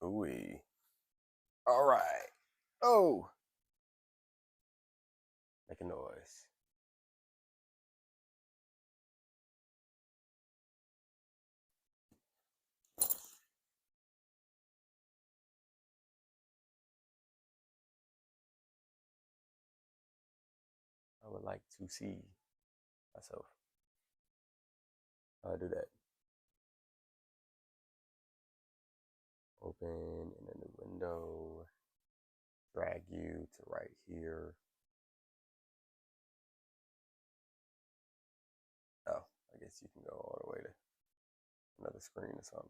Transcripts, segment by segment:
Ooh. All right. Oh, make a noise. I would like to see myself. How do I do that? Open in a new window. Drag you to right here. Oh, I guess you can go all the way to another screen or something.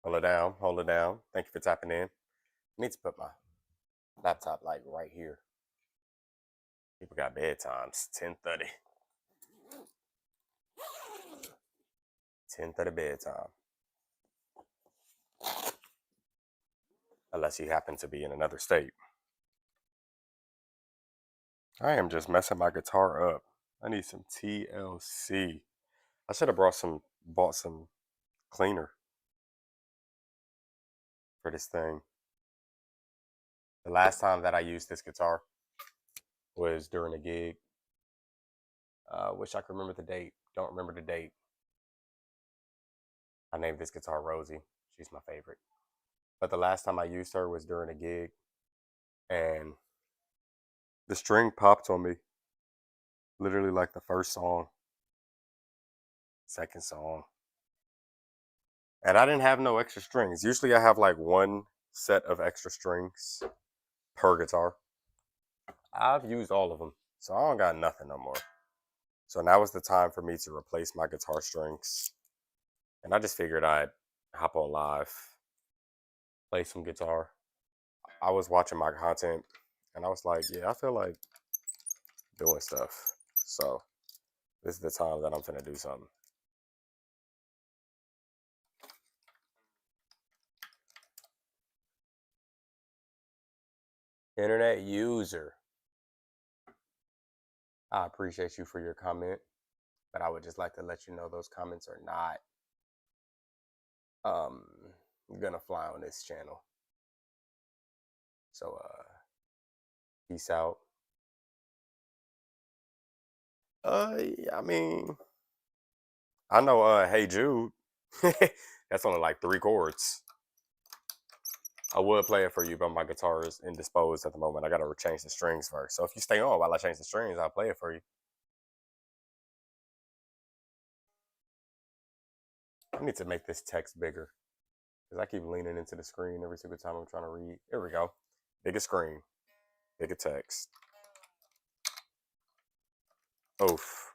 Hold it down. Hold it down. Thank you for tapping in. I need to put my laptop like right here. People got bedtimes. 10:30. 10:30 bedtime. Unless you happen to be in another state. I am just messing my guitar up. I need some TLC. I should have bought some cleaner for this thing. The last time that I used this guitar was during a gig. Wish I could remember the date. Don't remember the date. I named this guitar Rosie. She's my favorite. But the last time I used her was during a gig, and the string popped on me. Literally like the first song, second song. And I didn't have no extra strings. Usually I have like one set of extra strings per guitar. I've used all of them, so I don't got nothing no more. So now is the time for me to replace my guitar strings. And I just figured I'd hop on live, play some guitar. I was watching my content and I was like, yeah, I feel like doing stuff. So this is the time that I'm finna do something. Internet user. I appreciate you for your comment, but I would just like to let you know those comments are not gonna fly on this channel. So peace out. I mean, I know Hey Jude. That's only like 3 chords. I would play it for you, but my guitar is indisposed at the moment. I gotta change the strings first. So if you stay on while I change the strings, I'll play it for you. I need to make this text bigger because I keep leaning into the screen every single time I'm trying to read. Here we go. Bigger screen, bigger text. Oof.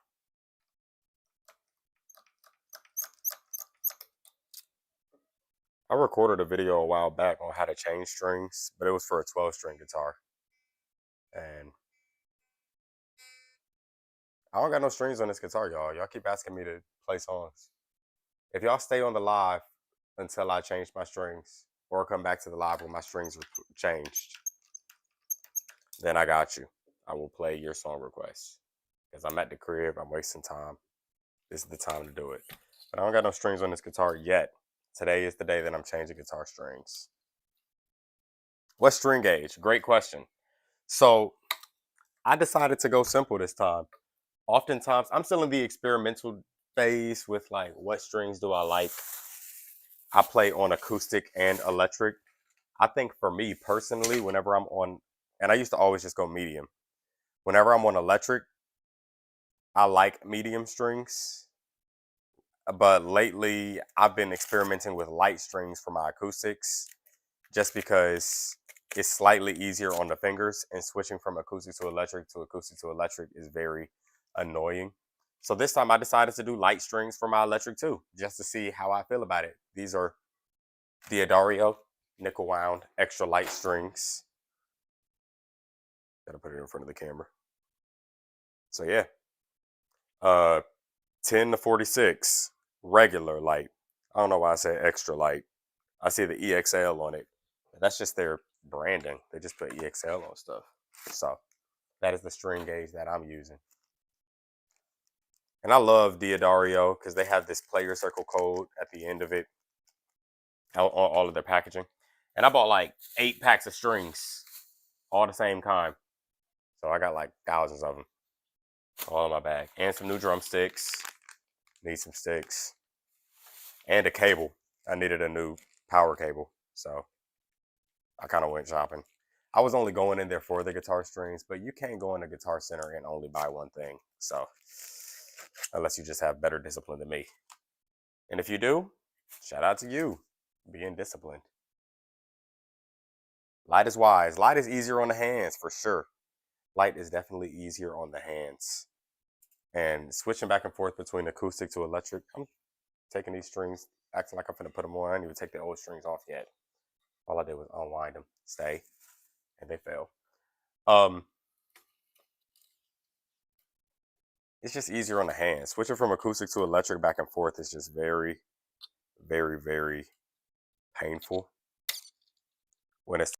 I recorded a video a while back on how to change strings, but it was for a 12-string guitar. And I don't got no strings on this guitar, y'all. Y'all keep asking me to play songs. If y'all stay on the live until I change my strings or come back to the live when my strings are changed, then I got you. I will play your song requests because I'm at the crib. I'm wasting time. This is the time to do it. But I don't got no strings on this guitar yet. Today is the day that I'm changing guitar strings. What string gauge? Great question. So I decided to go simple this time. Oftentimes, I'm still in the experimental phase with like what strings do I like. I play on acoustic and electric. I think for me personally, whenever I'm on, and I used to always just go medium. Whenever I'm on electric, I like medium strings. But lately, I've been experimenting with light strings for my acoustics just because it's slightly easier on the fingers, and switching from acoustic to electric is very annoying. So this time I decided to do light strings for my electric too, just to see how I feel about it. These are the Adario nickel wound extra light strings. Gotta put it in front of the camera. So yeah, uh, 10 to 46 regular light. I don't know why I said extra light. I see the EXL on it. That's just their branding. They just put EXL on stuff. So That is the string gauge that I'm using. And I love Diodario because they have this player circle code at the end of it on all of their packaging. And I bought like 8 packs of strings all the same time. So I got like thousands of them all in my bag. And some new drumsticks. Need some sticks. And a cable. I needed a new power cable. So I kind of went shopping. I was only going in there for the guitar strings, but you can't go in a Guitar Center and only buy one thing. So unless you just have better discipline than me. And if you do, shout out to you being disciplined. Light is wise. Light is easier on the hands for sure. Light is definitely easier on the hands. And switching back and forth between acoustic to electric, I'm taking these strings, acting like I'm gonna put them on. I didn't even take the old strings off yet. All I did was unwind them, stay, and they fell. It's just easier on the hands. Switching from acoustic to electric back and forth is just very, very, very painful when it's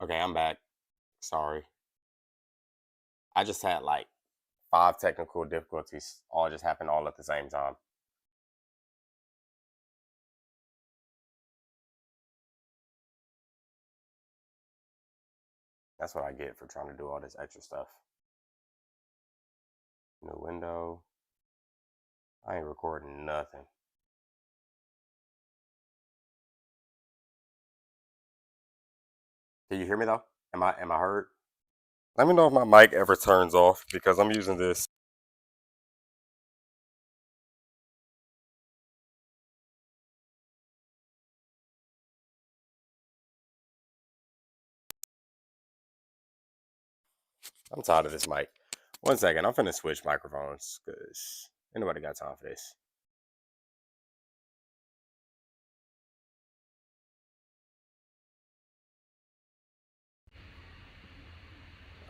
Okay, I'm back. Sorry. I just had like 5 technical difficulties all just happened all at the same time. That's what I get for trying to do all this extra stuff. New window. I ain't recording nothing. Can you hear me though? Am I heard? Let me know if my mic ever turns off because I'm using this. I'm tired of this mic. One second, I'm finna switch microphones because ain't nobody got time for this.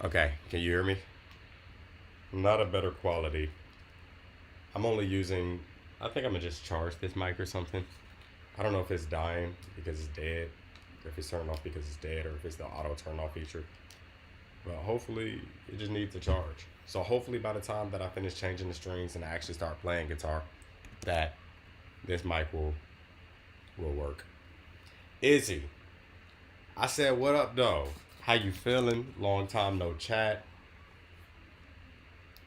Okay, can you hear me? Not a better quality. I'm only using, I think I'm gonna just charge this mic or something. I don't know if it's dying because it's dead, or if it's turned off because it's dead, or if it's the auto turn off feature. But hopefully it just needs to charge. So hopefully by the time that I finish changing the strings and I actually start playing guitar, that this mic will work. Izzy, I said, what up though? How you feeling? Long time no chat.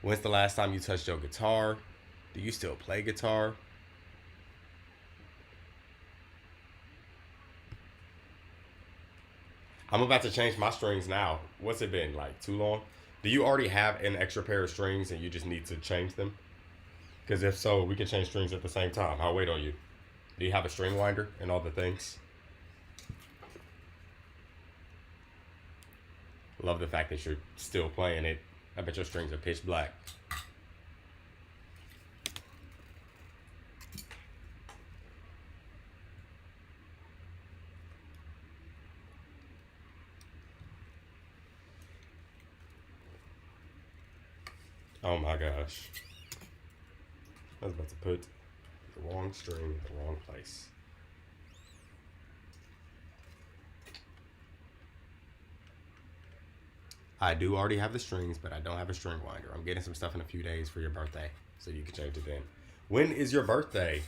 When's the last time you touched your guitar? Do you still play guitar? I'm about to change my strings now. What's it been, like too long? Do you already have an extra pair of strings and you just need to change them? Because if so, we can change strings at the same time. I'll wait on you. Do you have a string winder and all the things? Love the fact that you're still playing it. I bet your strings are pitch black. Oh my gosh. I was about to put the wrong string in the wrong place. I do already have the strings, but I don't have a string winder. I'm getting some stuff in a few days for your birthday, so you can change it then. When is your birthday?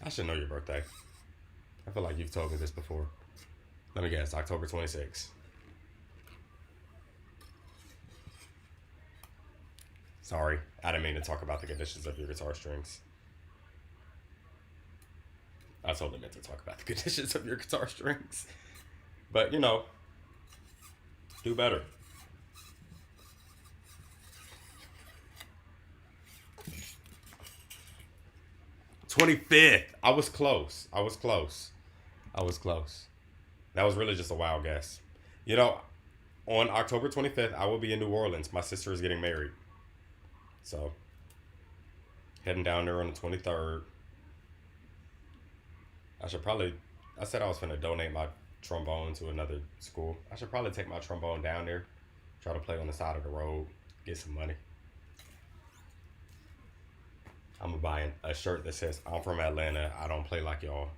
I should know your birthday. I feel like you've told me this before. Let me guess, October 26th. Sorry, I didn't mean to talk about the conditions of your guitar strings. I totally meant to talk about the conditions of your guitar strings. But, you know, do better. 25th. I was close. I was close. I was close. That was really just a wild guess. You know, on October 25th, I will be in New Orleans. My sister is getting married. So, heading down there on the 23rd. I should probably, I said I was going to donate my trombone to another school. I should probably take my trombone down there, try to play on the side of the road, get some money. I'm gonna buy a shirt that says "I'm from Atlanta. I don't play like y'all."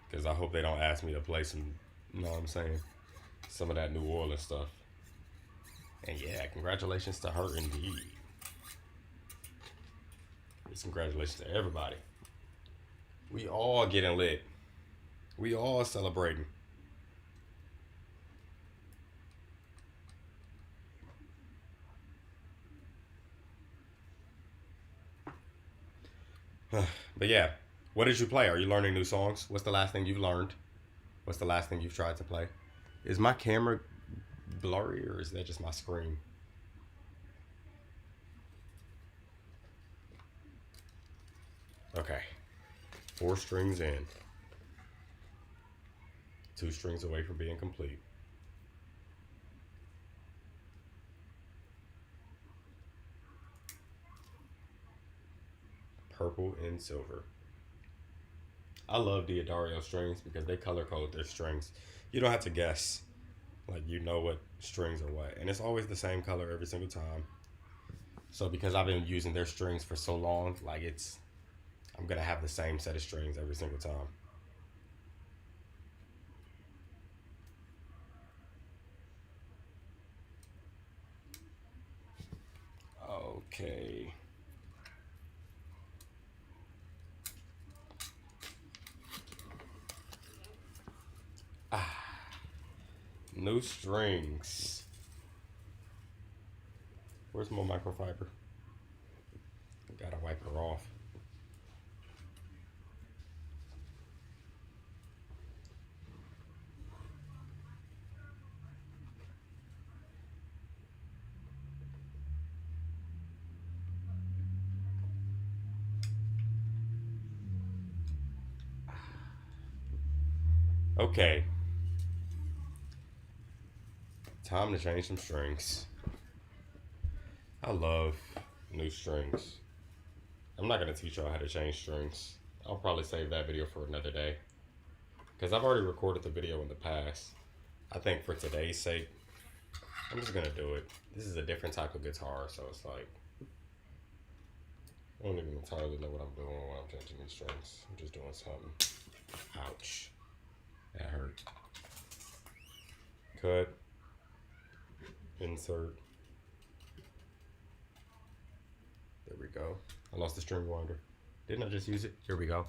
Because I hope they don't ask me to play some, you know what I'm saying, some of that New Orleans stuff. And yeah, congratulations to her indeed. Congratulations to everybody. We all getting lit. We all celebrating. But yeah, what did you play? Are you learning new songs? What's the last thing you've learned? What's the last thing you've tried to play? Is my camera blurry or is that just my screen? Okay. 4 strings in. 2 strings away from being complete. Purple and silver. I love Diodario strings because they color code their strings. You don't have to guess Like, you know what strings are what. And it's always the same color every single time. So because I've been using their strings for so long, like I'm going to have the same set of strings every single time. Okay. New strings. Where's my microfiber? Gotta wipe her off. Okay. Time to change some strings. I love new strings. I'm not going to teach y'all how to change strings. I'll probably save that video for another day. Because I've already recorded the video in the past. I think for today's sake, I'm just going to do it. This is a different type of guitar, so it's like, I don't even entirely know what I'm doing when I'm changing these strings. I'm just doing something. Ouch. That hurt. Cut. Insert. There we go. I lost the string winder. Didn't I just use it? Here we go.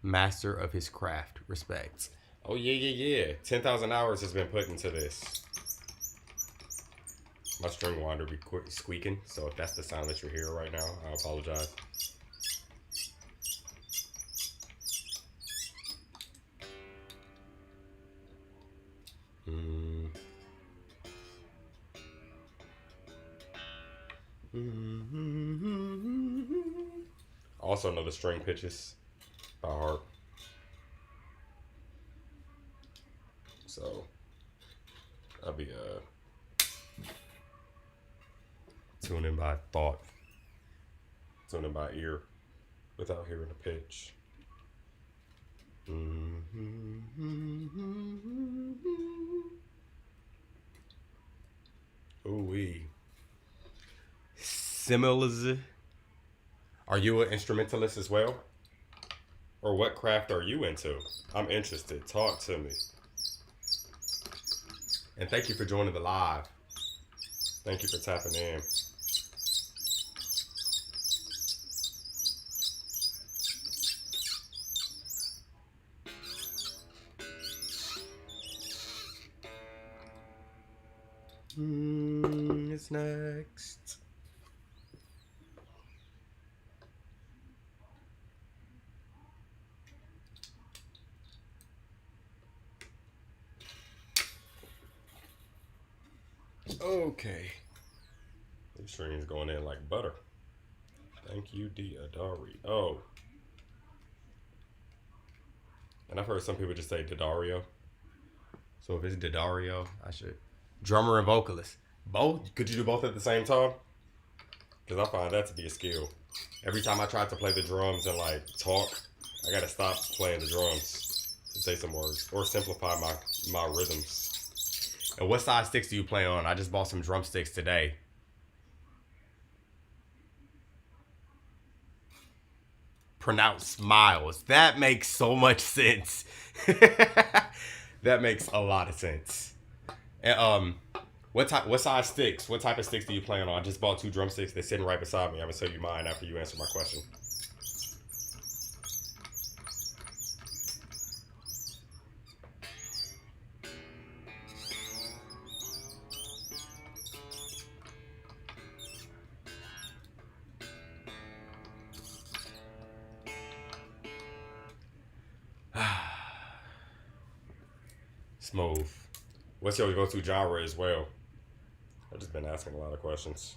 Master of his craft. Respect. Oh, yeah. 10,000 hours has been put into this. My string winder be squeaking, so if that's the sound that you're hearing right now, I apologize. Also know the string pitches by heart. So I'll be tuning by thought, tuning by ear, without hearing the pitch. Ooh-wee. Similars. Are you an instrumentalist as well? Or what craft are you into? I'm interested. Talk to me. And thank you for joining the live. Thank you for tapping in. It's next. Okay. This string is going in like butter. Thank you, Diodari. Oh. And I've heard some people just say Didario. So if it's Didario, I should. Drummer and vocalist. Both? Could you do both at the same time? Because I find that to be a skill. Every time I try to play the drums and like talk, I gotta stop playing the drums to say some words or simplify my rhythms. And what size sticks do you play on? I just bought some drumsticks today. Pronounce Miles. That makes so much sense. That makes a lot of sense. And what size sticks? What type of sticks do you play on? I just bought 2 drumsticks. They're sitting right beside me. I'm gonna show you mine after you answer my question. Smooth. What's your go-to genre as well? I've just been asking a lot of questions.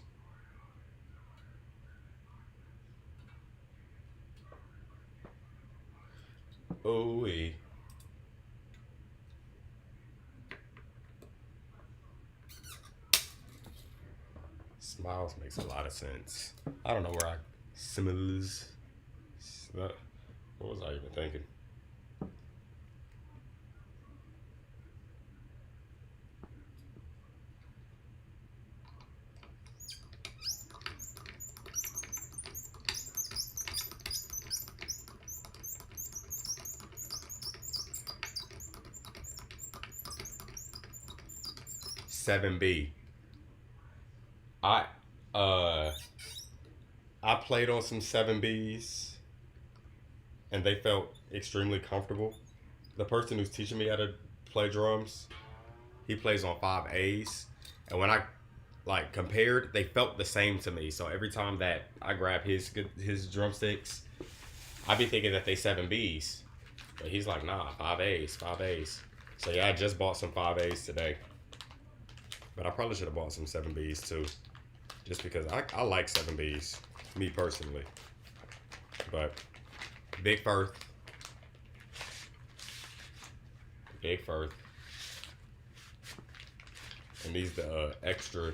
Ooh-wee. Smiles makes a lot of sense. I don't know where I similars. What was I even thinking? 7B. I uh I played on some 7Bs and they felt extremely comfortable. The person who's teaching me how to play drums, he plays on 5As, and when I like compared, they felt the same to me. So every time that I grab his drumsticks, I be thinking that they 7Bs, but he's like, nah, 5As, 5As. So yeah, I just bought some 5As today, but I probably should have bought some 7Bs too, just because I like 7Bs, me personally. But Big Firth, and these the extra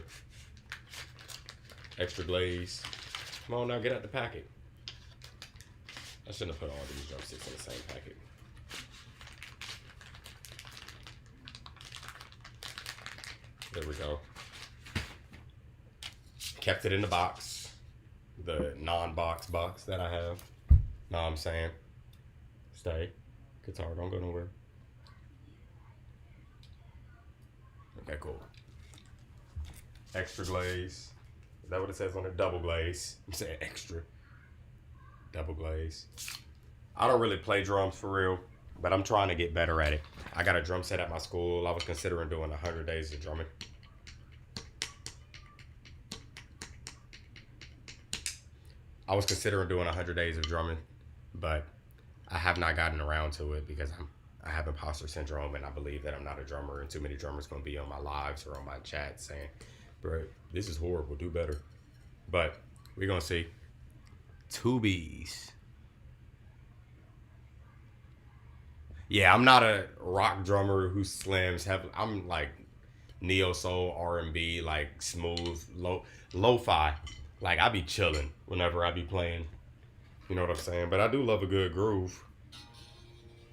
glaze. Come on now, get out the packet. I shouldn't have put all these drumsticks in the same packet. There we go. Kept it in the box, the non-box box that I have. Know what I'm saying? Stay. Guitar, don't go nowhere. Okay, cool. Extra glaze. Is that what it says on the double glaze? I'm saying extra. Double glaze. I don't really play drums for real, but I'm trying to get better at it. I got a drum set at my school. I was considering doing 100 days of drumming. I was considering doing 100 days of drumming, but I have not gotten around to it because I have imposter syndrome, and I believe that I'm not a drummer, and too many drummers going to be on my lives or on my chat saying, bro, this is horrible, do better. But we're going to see. Tues. Yeah, I'm not a rock drummer who slams heavily. I'm like neo soul, R&B, like smooth, lo-fi. Like I be chilling whenever I be playing. You know what I'm saying? But I do love a good groove.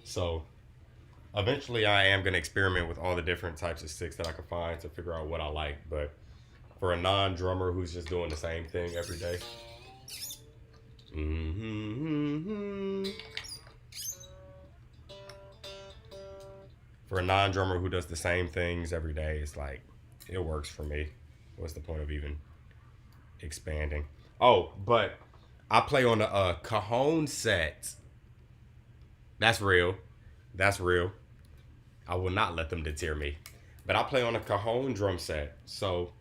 So eventually I am going to experiment with all the different types of sticks that I can find to figure out what I like. But for a non-drummer who's just doing the same thing every day. For a non-drummer who does the same things every day, it's like, it works for me. What's the point of even expanding? Oh, but I play on a cajon set. That's real. That's real. I will not let them deter me. But I play on a cajon drum set. So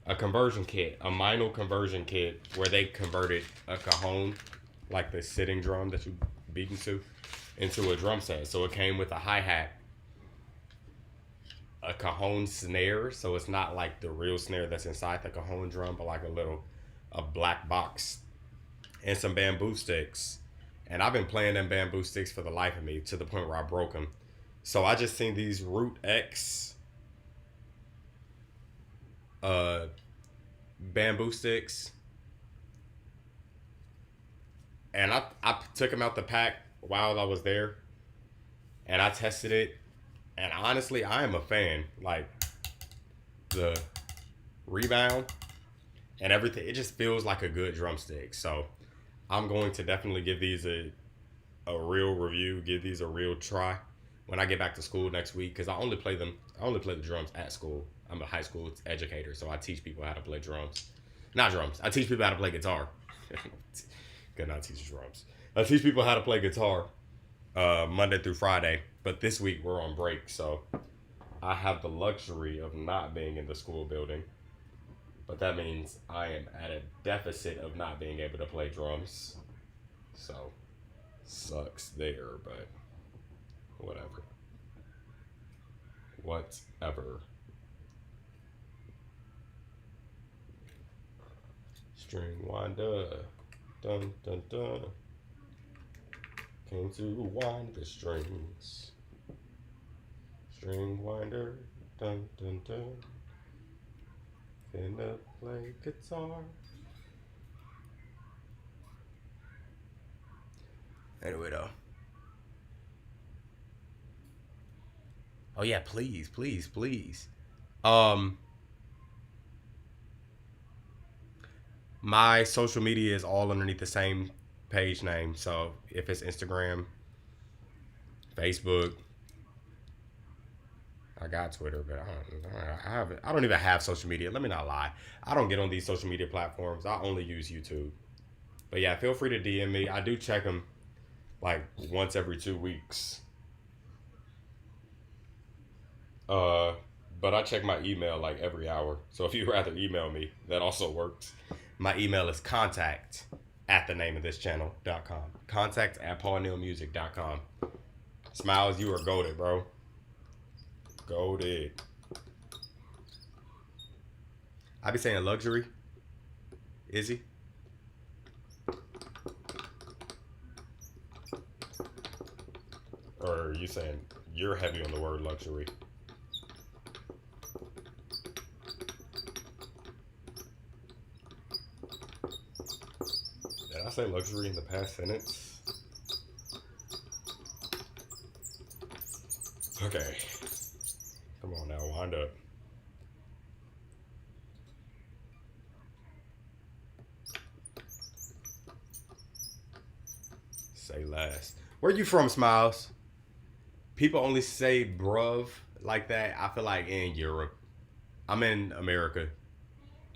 a conversion kit, a minor conversion kit where they converted a cajon, like the sitting drum that you beat into a drum set. So it came with a hi-hat, a cajon snare, so it's not like the real snare that's inside the cajon drum, but like a black box, and some bamboo sticks. And I've been playing them bamboo sticks for the life of me to the point where I broke them. So I just seen these Root X bamboo sticks, and I took them out the pack while I was there, and I tested it, and honestly I am a fan. Like the rebound and everything, it just feels like a good drumstick. So I'm going to definitely give these a real review, give these a real try when I get back to school next week, because I only play the drums at school. I'm a high school educator, so I teach people how to play drums. Not drums. I teach people how to play guitar. Could not teach drums. I teach people how to play guitar Monday through Friday, but this week we're on break, so I have the luxury of not being in the school building. But that means I am at a deficit of not being able to play drums. So, sucks there, but whatever. Whatever. String winder. Dun, dun, dun. Came to wind the strings. String winder. Dun, dun, dun. Finna play guitar. Anyway, though. Oh yeah, please, please, please. My social media is all underneath the same page name. So if it's Instagram, Facebook, I got Twitter, but I don't even have social media. Let me not lie. I don't get on these social media platforms. I only use YouTube. But yeah, feel free to DM me. I do check them like once every 2 weeks. Uh, but I check my email like every hour. So if you'd rather email me, that also works. My email is contact at the name of this channel.com. Contact at paulneilmusic.com. Smiles, you are goated, bro. Goated. I be saying luxury. Is he? Or are you saying you're heavy on the word luxury? Did I say luxury in the past sentence? Okay. Come on now, wind up. Say less. Where you from, Smiles? People only say bruv like that, I feel like, in Europe. I'm in America.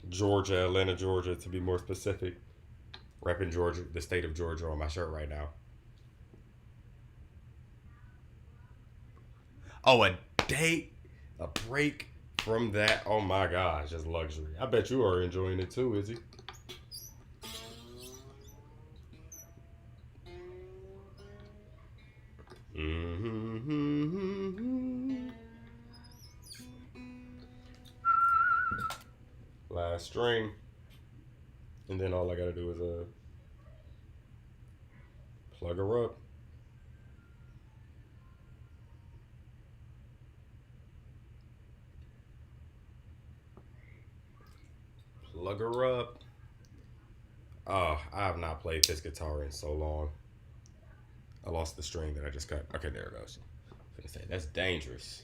Georgia, Atlanta, Georgia, to be more specific. Repping Georgia, the state of Georgia on my shirt right now. Oh, a date, a break from that. Oh my gosh, just luxury. I bet you are enjoying it too, Izzy. Mm-hmm. Last string. And then all I gotta do is plug her up. Plug her up. Oh, I have not played this guitar in so long. I lost the string that I just cut. Okay, there it goes. I was gonna say that's dangerous.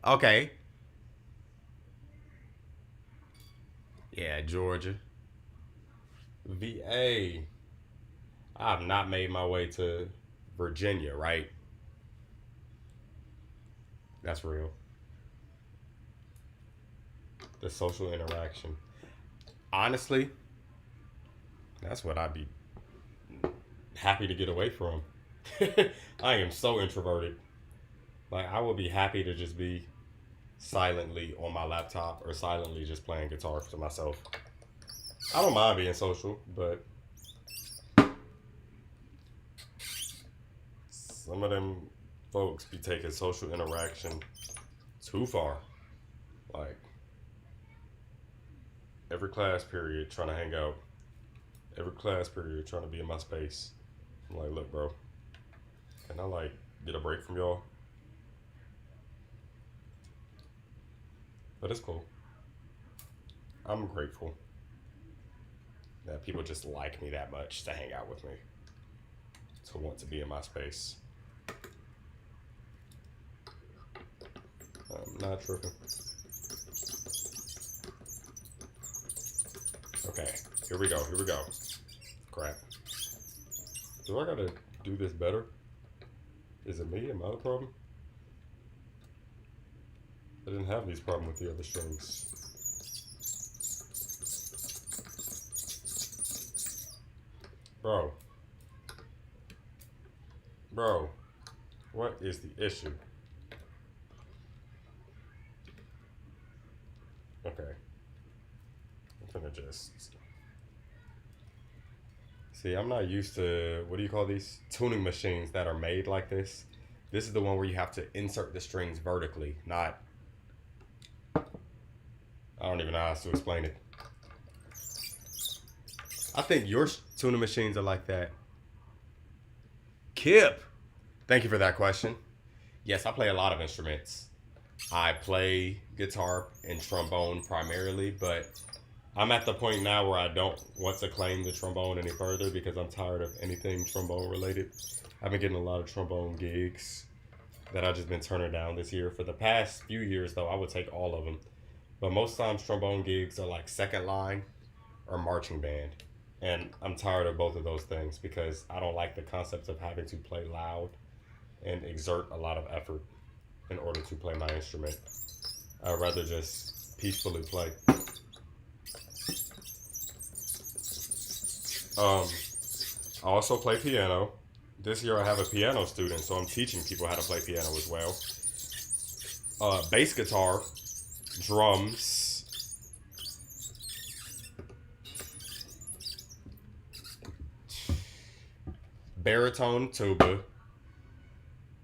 Okay. Yeah, Georgia. VA. I have not made my way to Virginia, right? That's real. The social interaction. Honestly, that's what I'd be happy to get away from. I am so introverted. Like, I would be happy to just be silently on my laptop or silently just playing guitar to myself. I don't mind being social, but some of them folks be taking social interaction too far. Like, every class period trying to hang out, every class period trying to be in my space. I'm like, look, bro, can I like get a break from y'all? But it's cool. I'm grateful that people just like me that much to hang out with me, to want to be in my space. I'm not tripping. Okay, here we go. Here we go. Crap. Do I gotta do this better? Is it me? Am I the problem? I didn't have these problems with the other strings. Bro. Bro. What is the issue? Okay. I'm gonna just... See, I'm not used to, what do you call these? Tuning machines that are made like this. This is the one where you have to insert the strings vertically, not... I don't even know how else to explain it. I think your tuning machines are like that. Kip, thank you for that question. Yes, I play a lot of instruments. I play guitar and trombone primarily, but I'm at the point now where I don't want to claim the trombone any further because I'm tired of anything trombone related. I've been getting a lot of trombone gigs that I've just been turning down this year. For the past few years, though, I would take all of them. But most times, trombone gigs are like second line or marching band. And I'm tired of both of those things because I don't like the concept of having to play loud and exert a lot of effort in order to play my instrument. I'd rather just peacefully play. Um, I also play piano. This year I have a piano student, so I'm teaching people how to play piano as well. Bass guitar, drums, baritone, tuba.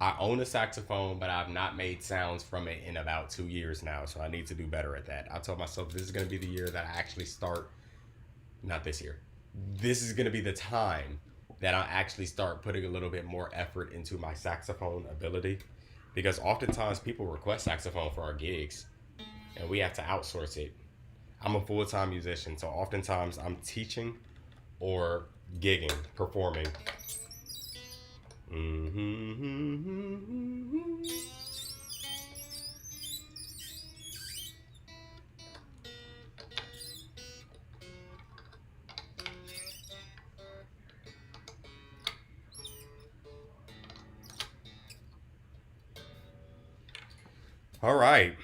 I own a saxophone, but I've not made sounds from it in about 2 years now, so I need to do better at that. I told myself this is going to be the year that I actually start, not this year, this is going to be the time that I actually start putting a little bit more effort into my saxophone ability. Because oftentimes people request saxophone for our gigs, and we have to outsource it. I'm a full time musician, so oftentimes I'm teaching or gigging, performing. Mm-hmm. All right.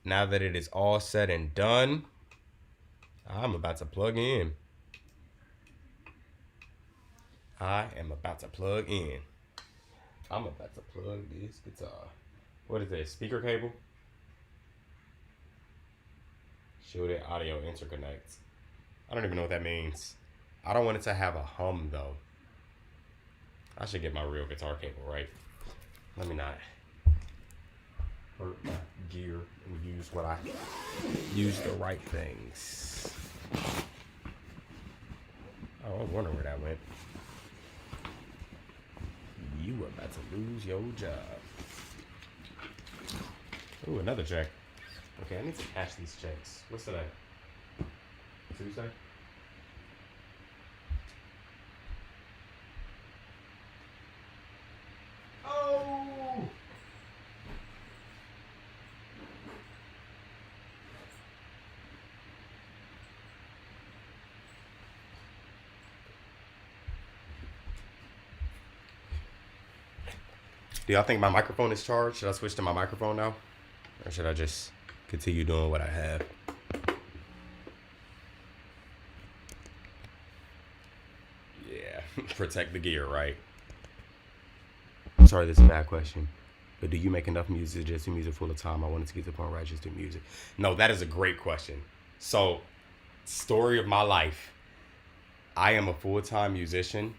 Now that it is all said and done, I'm about to plug in. I am about to plug in. I'm about to plug this guitar. What is this? Speaker cable? Shielded audio interconnect. I don't even know what that means. I don't want it to have a hum though. I should get my real guitar cable, right? Let me not hurt my gear and use the right things. Oh, I wonder where that went. You are about to lose your job. Ooh, another check. Okay, I need to cash these checks. What's today? Tuesday? Oh! Do y'all think my microphone is charged? Should I switch to my microphone now? Or should I just continue doing what I have? Yeah, protect the gear, right? Sorry, this is a bad question. But do you make enough music just do music full of time? I wanted to get to the point where I just do music. No, that is a great question. So, story of my life. I am a full time musician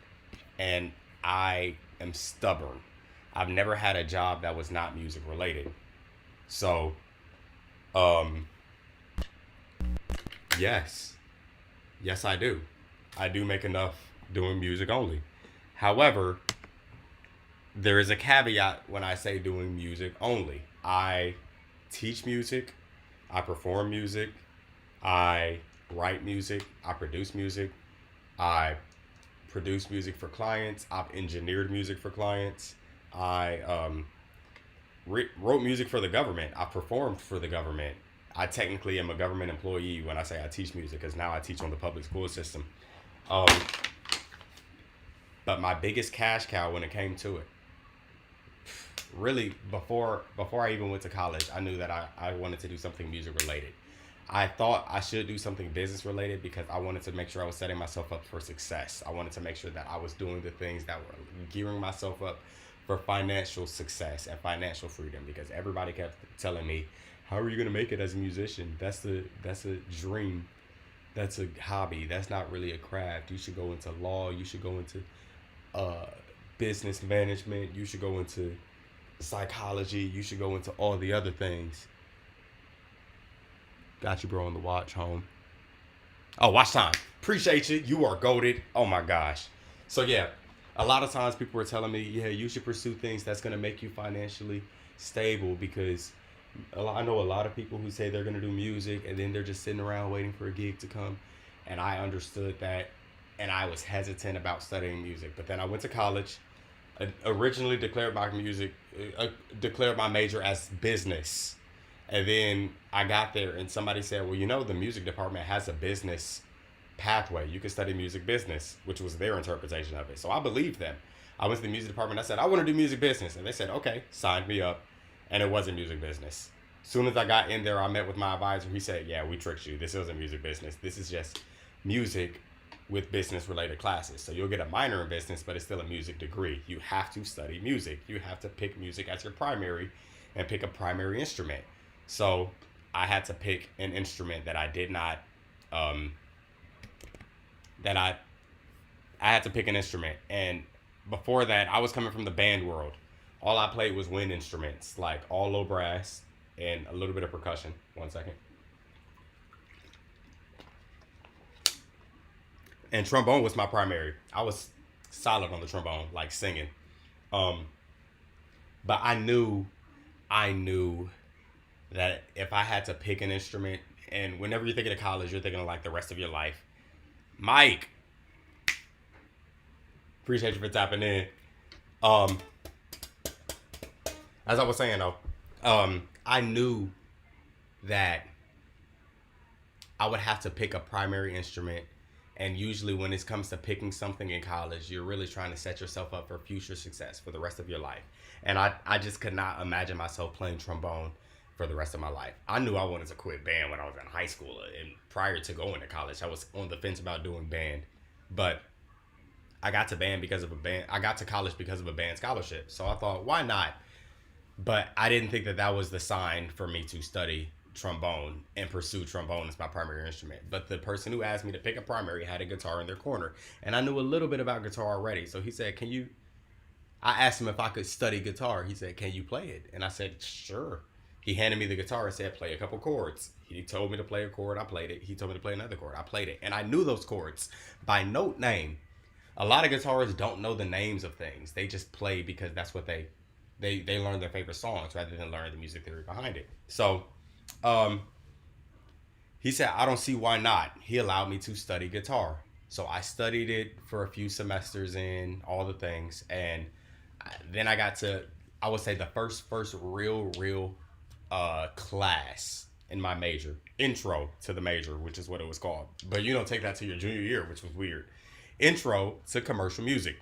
and I am stubborn. I've never had a job that was not music related. So, um, yes, yes, I do. I do make enough doing music only. However, there is a caveat when I say doing music only. I teach music, I perform music, I write music, I I produce music for clients, I've engineered music for clients, I wrote music for the government, I performed for the government. I technically am a government employee when I say I teach music because now I teach on the public school system. Um, but my biggest cash cow when it came to it, really before I even went to college, I knew that I wanted to do something music related. I thought I should do something business related because I wanted to make sure I was setting myself up for success. I wanted to make sure that I was doing the things that were gearing myself up for financial success and financial freedom because everybody kept telling me, "How are you going to make it as a musician? That's a dream. That's a hobby. That's not really a craft. You should go into law, you should go into uh business management, you should go into psychology, you should go into all the other things." Got you, bro, on the watch home. Oh, watch time. Appreciate you. You are goated. Oh my gosh. So yeah, a lot of times people were telling me, yeah, you should pursue things that's gonna make you financially stable because I know a lot of people who say they're gonna do music and then they're just sitting around waiting for a gig to come. And I understood that, and I was hesitant about studying music. But then I went to college. Originally declared my major as business. And then I got there and somebody said, well, you know, the music department has a business pathway. You can study music business, which was their interpretation of it. So I believed them. I went to the music department. I said, I want to do music business. And they said, okay, signed me up. And it wasn't music business. As soon as I got in there, I met with my advisor. He said, yeah, we tricked you. This isn't music business. This is just music with business related classes. So you'll get a minor in business, but it's still a music degree. You have to study music. You have to pick music as your primary and pick a primary instrument. So I had to pick an instrument that I did not, that I had to pick an instrument. And before that, I was coming from the band world. All I played was wind instruments, like all low brass and a little bit of percussion. 1 second. And trombone was my primary. I was solid on the trombone, like singing. Um, but I knew that if I had to pick an instrument, and whenever you're thinking of college, you're thinking of like the rest of your life. Mike, appreciate you for tapping in. Um, as I was saying though, I knew that I would have to pick a primary instrument. And usually, when it comes to picking something in college, you're really trying to set yourself up for future success for the rest of your life. And I just could not imagine myself playing trombone for the rest of my life. I knew I wanted to quit band when I was in high school. And prior to going to college, I was on the fence about doing band. But I got to band because of a band. I got to college because of a band scholarship. So I thought, why not? But I didn't think that that was the sign for me to study trombone and pursue trombone as my primary instrument. But the person who asked me to pick a primary had a guitar in their corner. And I knew a little bit about guitar already. So he said, can you... I asked him if I could study guitar. He said, can you play it? And I said, sure. He handed me the guitar and said, play a couple chords. He told me to play a chord. I played it. He told me to play another chord. I played it. And I knew those chords by note name. A lot of guitarists don't know the names of things. They just play because that's what they learn their favorite songs rather than learn the music theory behind it. So um, he said, I don't see why not. He allowed me to study guitar. So I studied it for a few semesters in all the things. And then I got to, I would say the first real class in my major, intro to the major, which is what it was called. But you don't take that to your junior year, which was weird. Intro to commercial music.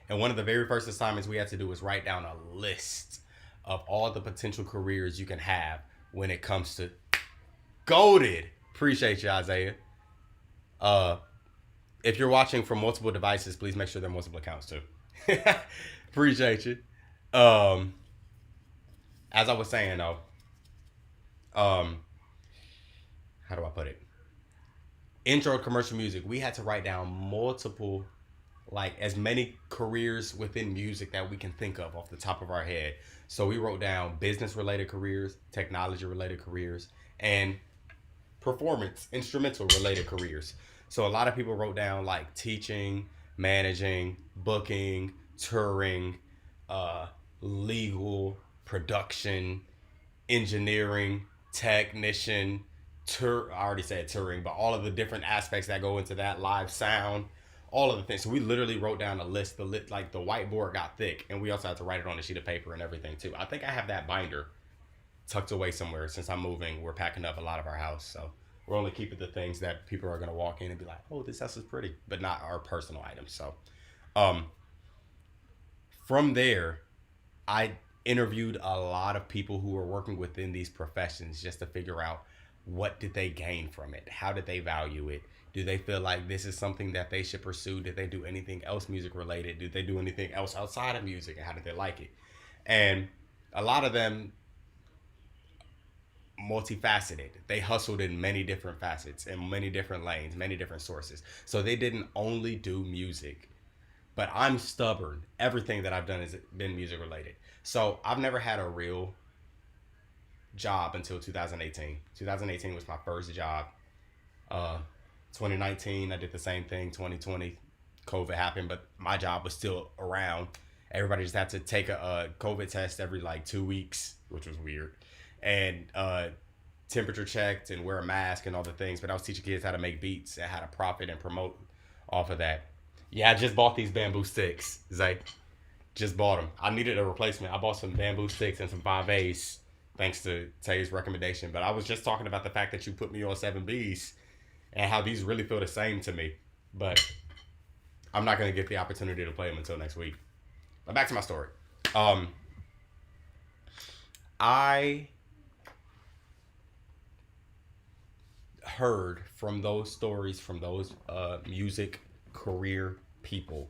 And one of the very first assignments we had to do was write down a list of all the potential careers you can have when it comes to goaded. Appreciate you, Isaiah. Uh, if you're watching from multiple devices, please make sure they're multiple accounts too. Appreciate you. Um, as I was saying though, um, how do I put it? Intro to commercial music. We had to write down multiple, like as many careers within music that we can think of off the top of our head. So we wrote down business related careers, technology related careers, and performance instrumental related careers. So a lot of people wrote down like teaching, managing, booking, touring, uh, legal, production, engineering, technician, tour. I already said touring, but all of the different aspects that go into that, live sound, all of the things. So we literally wrote down a list. Like the whiteboard got thick, and we also had to write it on a sheet of paper and everything too. I think I have that binder tucked away somewhere. Since I'm moving, we're packing up a lot of our house, so we're only keeping the things that people are gonna walk in and be like, "Oh, this house is pretty," but not our personal items. So, um, from there, I interviewed a lot of people who were working within these professions just to figure out what did they gain from it, how did they value it, do they feel like this is something that they should pursue, did they do anything else music related, did they do anything else outside of music, and how did they like it. And a lot of them multifaceted. They hustled in many different facets, in many different lanes, many different sources. So they didn't only do music. But I'm stubborn. Everything that I've done has been music related. So I've never had a real job until 2018. 2018 was my first job. Uh, 2019, I did the same thing. 2020, COVID happened, but my job was still around. Everybody just had to take a COVID test every like 2 weeks, which was weird. And temperature checked and wear a mask and all the things. But I was teaching kids how to make beats and how to profit and promote off of that. Yeah, I just bought these bamboo sticks, Zay. Just bought them. I needed a replacement. I bought some bamboo sticks and some 5As, thanks to Tay's recommendation. But I was just talking about the fact that you put me on 7Bs, and how these really feel the same to me. But I'm not going to get the opportunity to play them until next week. But back to my story. Um, I heard from those stories, from those music career people,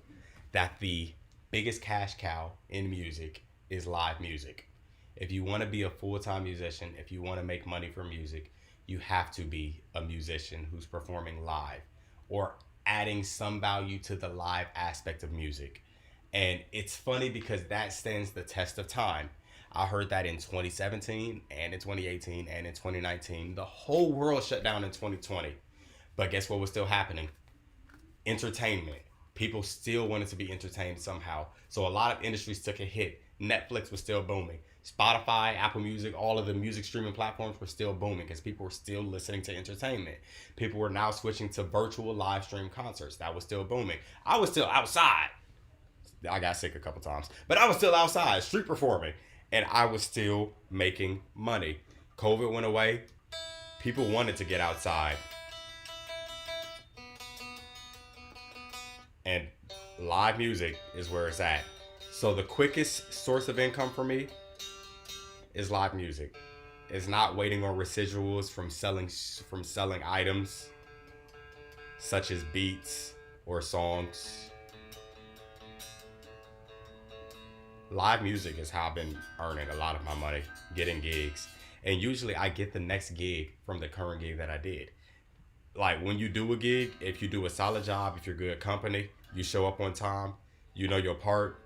that the biggest cash cow in music is live music. If you want to be a full time musician, if you want to make money from music, you have to be a musician who's performing live or adding some value to the live aspect of music. And it's funny because that stands the test of time. I heard that in 2017 and in 2018 and in 2019. The whole world shut down in 2020. But guess what was still happening? Entertainment. People still wanted to be entertained somehow. So a lot of industries took a hit. Netflix was still booming. Spotify, Apple Music, all of the music streaming platforms were still booming because people were still listening to entertainment. People were now switching to virtual live stream concerts. That was still booming. I was still outside. I got sick a couple times, but I was still outside street performing, and I was still making money. COVID went away. People wanted to get outside, and live music is where it's at. So the quickest source of income for me is live music. It's not waiting on residuals from selling items such as beats or songs. Live music is how I've been earning a lot of my money, getting gigs. And usually I get the next gig from the current gig that I did. Like when you do a gig, if you do a solid job, if you're good company, you show up on time, you know your part,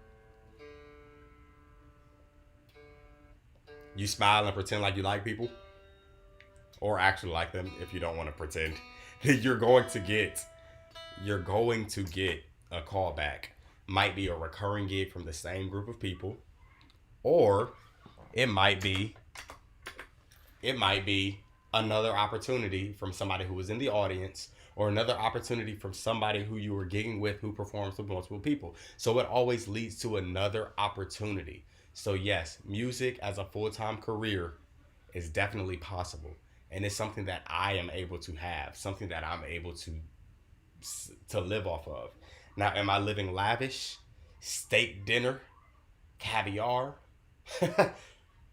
you smile and pretend like you like people, or actually like them if you don't want to pretend, you're going to get a call back. Might be a recurring gig from the same group of people, or it might be another opportunity from somebody who was in the audience, or another opportunity from somebody who you were gigging with who performs with multiple people. So it always leads to another opportunity. So yes, music as a full-time career is definitely possible, and it's something that I am able to have, something that I'm able to live off of. Now, am I living lavish? Steak dinner? Caviar?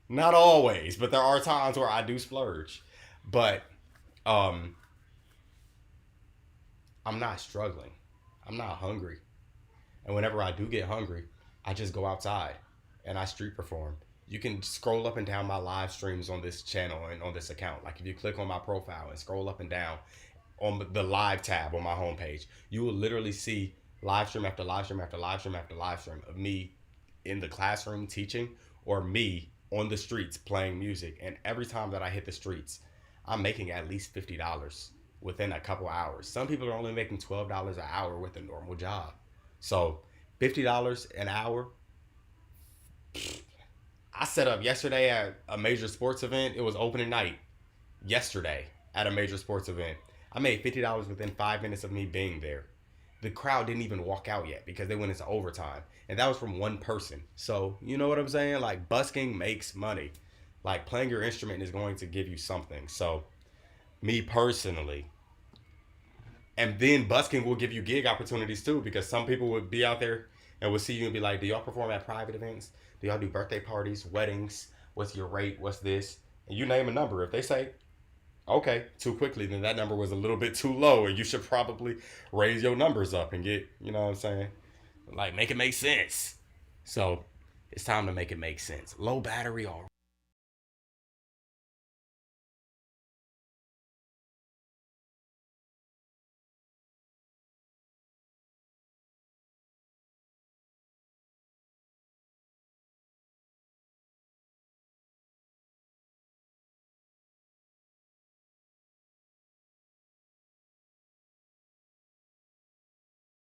Not always, but there are times where I do splurge. But um, I'm not struggling. I'm not hungry. And whenever I do get hungry, I just go outside and I street perform. You can scroll up and down my live streams on this channel and on this account. Like if you click on my profile and scroll up and down on the live tab on my homepage, you will literally see live stream after live stream after live stream after live stream of me in the classroom teaching or me on the streets playing music. And every time that I hit the streets, I'm making at least $50 within a couple hours. Some people are only making $12 an hour with a normal job. So $50 an hour. I set up yesterday at a major sports event. It was opening night yesterday at a major sports event. I made $50 within 5 minutes of me being there. The crowd didn't even walk out yet because they went into overtime. And that was from one person. So, you know what I'm saying? Like, busking makes money. Like, playing your instrument is going to give you something. So, me personally, and then busking will give you gig opportunities too, because some people would be out there and would see you and be like, do y'all perform at private events? Do y'all do birthday parties, weddings? What's your rate? What's this? And you name a number. If they say, okay, too quickly, then that number was a little bit too low, and you should probably raise your numbers up and get, you know what I'm saying? Like, make it make sense. So, it's time to make it make sense. Low battery, all